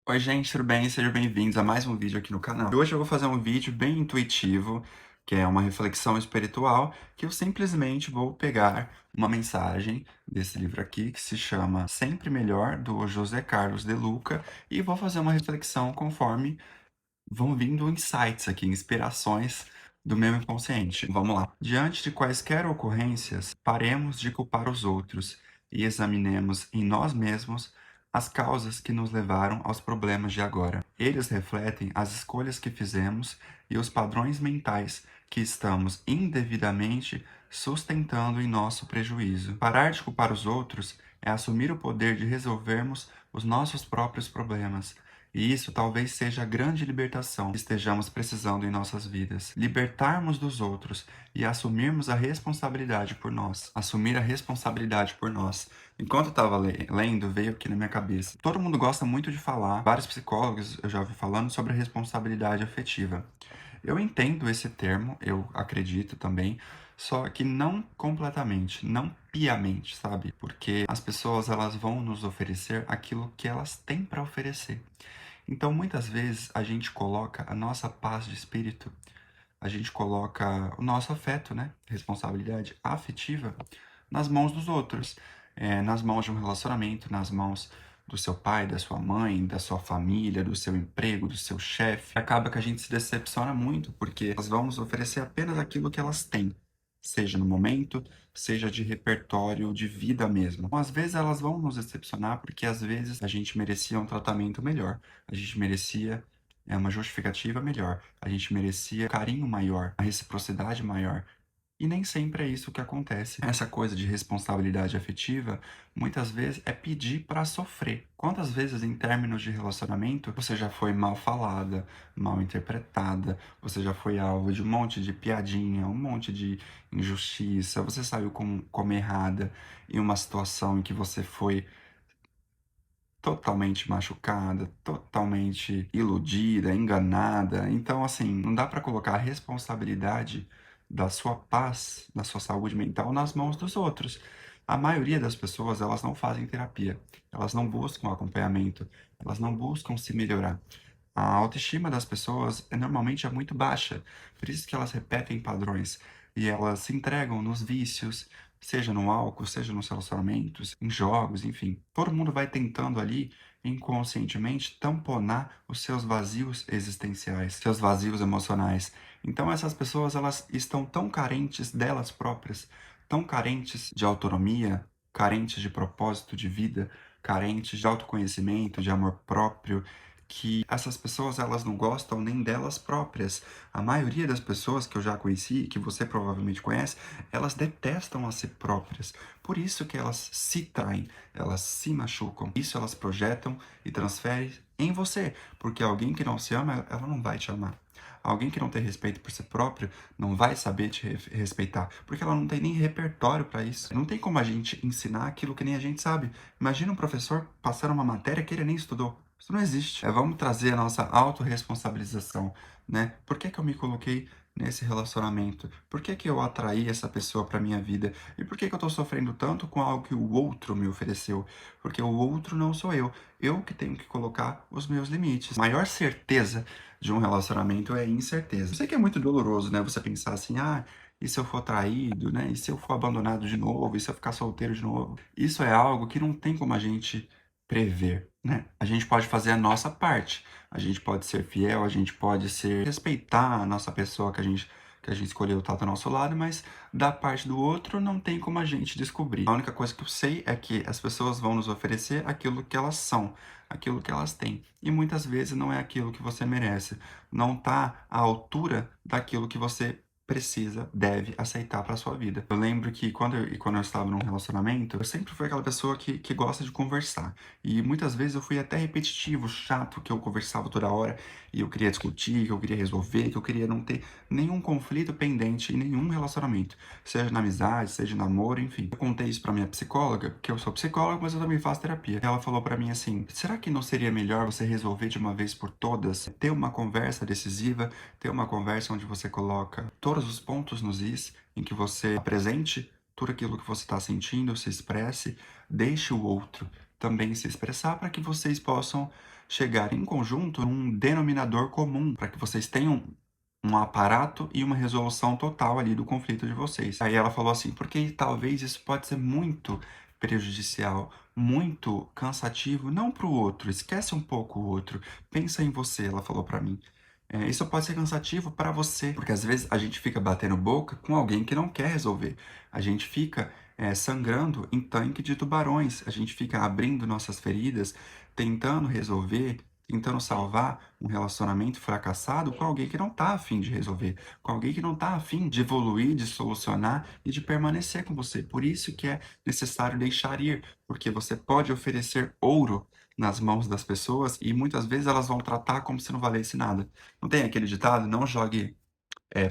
Oi gente, tudo bem? Sejam bem-vindos a mais um vídeo aqui no canal. E hoje eu vou fazer um vídeo bem intuitivo, que é uma reflexão espiritual, que eu simplesmente vou pegar uma mensagem desse livro aqui, que se chama Sempre Melhor, do José Carlos de Luca, e vou fazer uma reflexão conforme vão vindo insights aqui, inspirações do meu inconsciente. Vamos lá. Diante de quaisquer ocorrências, paremos de culpar os outros e examinemos em nós mesmos as causas que nos levaram aos problemas de agora. Eles refletem as escolhas que fizemos e os padrões mentais que estamos indevidamente sustentando em nosso prejuízo. Parar de culpar os outros é assumir o poder de resolvermos os nossos próprios problemas. E isso talvez seja a grande libertação que estejamos precisando em nossas vidas. Libertarmos dos outros e assumirmos a responsabilidade por nós. Assumir a responsabilidade por nós. Enquanto eu estava lendo, veio aqui na minha cabeça. Todo mundo gosta muito de falar, vários psicólogos eu já ouvi falando sobre a responsabilidade afetiva. Eu entendo esse termo, eu acredito também, só que não completamente, não piamente, sabe? Porque as pessoas elas vão nos oferecer aquilo que elas têm para oferecer. Então, muitas vezes, a gente coloca a nossa paz de espírito, a gente coloca o nosso afeto, né? Responsabilidade afetiva nas mãos dos outros, nas mãos de um relacionamento, nas mãos do seu pai, da sua mãe, da sua família, do seu emprego, do seu chefe. Acaba que a gente se decepciona muito, porque elas vão nos oferecer apenas aquilo que elas têm, seja no momento, seja de repertório de vida mesmo. Então, às vezes elas vão nos decepcionar porque às vezes a gente merecia um tratamento melhor, a gente merecia uma justificativa melhor, a gente merecia um carinho maior, a reciprocidade maior. E nem sempre é isso que acontece. Essa coisa de responsabilidade afetiva, muitas vezes é pedir para sofrer. Quantas vezes em términos de relacionamento você já foi mal falada, mal interpretada, você já foi alvo de um monte de piadinha, um monte de injustiça, você saiu como errada em uma situação em que você foi totalmente machucada, totalmente iludida, enganada. Então, assim, não dá para colocar a responsabilidade da sua paz, da sua saúde mental nas mãos dos outros. A maioria das pessoas, elas não fazem terapia, elas não buscam acompanhamento, elas não buscam se melhorar. A autoestima das pessoas normalmente é muito baixa, por isso que elas repetem padrões e elas se entregam nos vícios, seja no álcool, seja nos relacionamentos, em jogos, enfim. Todo mundo vai tentando ali, inconscientemente, tamponar os seus vazios existenciais, seus vazios emocionais. Então essas pessoas, elas estão tão carentes delas próprias, tão carentes de autonomia, carentes de propósito de vida, carentes de autoconhecimento, de amor próprio, que essas pessoas elas não gostam nem delas próprias. A maioria das pessoas que eu já conheci, que você provavelmente conhece, elas detestam a si próprias. Por isso que elas se traem, elas se machucam. Isso elas projetam e transferem em você, porque alguém que não se ama, ela não vai te amar. Alguém que não tem respeito por si próprio não vai saber te respeitar, porque ela não tem nem repertório para isso. Não tem como a gente ensinar aquilo que nem a gente sabe. Imagina um professor passando uma matéria que ele nem estudou. Isso não existe. Vamos trazer a nossa autorresponsabilização, né? Por que que eu me coloquei nesse relacionamento? Por que que eu atraí essa pessoa para minha vida? E por que que eu estou sofrendo tanto com algo que o outro me ofereceu? Porque o outro não sou eu. Eu que tenho que colocar os meus limites. A maior certeza de um relacionamento é a incerteza. Eu sei que é muito doloroso, né? Você pensar assim, e se eu for traído, né? E se eu for abandonado de novo? E se eu ficar solteiro de novo? Isso é algo que não tem como a gente prever, né? A gente pode fazer a nossa parte, a gente pode ser fiel, a gente pode respeitar a nossa pessoa que a gente escolheu estar do nosso lado, mas da parte do outro não tem como a gente descobrir. A única coisa que eu sei é que as pessoas vão nos oferecer aquilo que elas são, aquilo que elas têm, e muitas vezes não é aquilo que você merece, não está à altura daquilo que você precisa, deve aceitar para sua vida. Eu lembro que quando eu estava num relacionamento, eu sempre fui aquela pessoa que gosta de conversar. E muitas vezes eu fui até repetitivo, chato, que eu conversava toda hora e eu queria discutir, que eu queria resolver, que eu queria não ter nenhum conflito pendente em nenhum relacionamento, seja na amizade, seja no namoro, enfim. Eu contei isso para minha psicóloga, porque eu sou psicólogo, mas eu também faço terapia. Ela falou para mim assim: será que não seria melhor você resolver de uma vez por todas, ter uma conversa decisiva, ter uma conversa onde você coloca todos os pontos nos is, em que você apresente tudo aquilo que você está sentindo, se expresse, deixe o outro também se expressar para que vocês possam chegar em conjunto num denominador comum, para que vocês tenham um aparato e uma resolução total ali do conflito de vocês. Aí ela falou assim, porque talvez isso pode ser muito prejudicial, muito cansativo, não para o outro, esquece um pouco o outro, pensa em você, ela falou para mim. Isso pode ser cansativo para você, porque às vezes a gente fica batendo boca com alguém que não quer resolver. A gente fica sangrando em tanque de tubarões, a gente fica abrindo nossas feridas, tentando resolver, tentando salvar um relacionamento fracassado com alguém que não está afim de resolver, com alguém que não está afim de evoluir, de solucionar e de permanecer com você. Por isso que é necessário deixar ir, porque você pode oferecer ouro nas mãos das pessoas e muitas vezes elas vão tratar como se não valesse nada. Não tem aquele ditado? Não jogue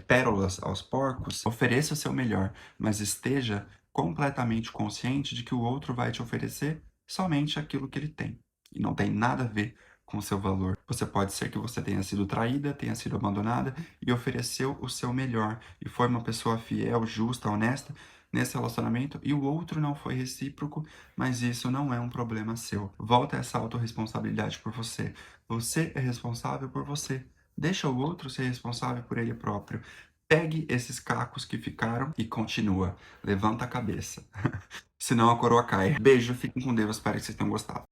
pérolas aos porcos. Ofereça o seu melhor, mas esteja completamente consciente de que o outro vai te oferecer somente aquilo que ele tem. E não tem nada a ver com o seu valor. Você pode ser que você tenha sido traída, tenha sido abandonada e ofereceu o seu melhor. E foi uma pessoa fiel, justa, honesta nesse relacionamento e o outro não foi recíproco, mas isso não é um problema seu. Volta essa autorresponsabilidade por você. Você é responsável por você. Deixa o outro ser responsável por ele próprio. Pegue esses cacos que ficaram e continua. Levanta a cabeça. Senão a coroa cai. Beijo, fiquem com Deus, espero que vocês tenham gostado.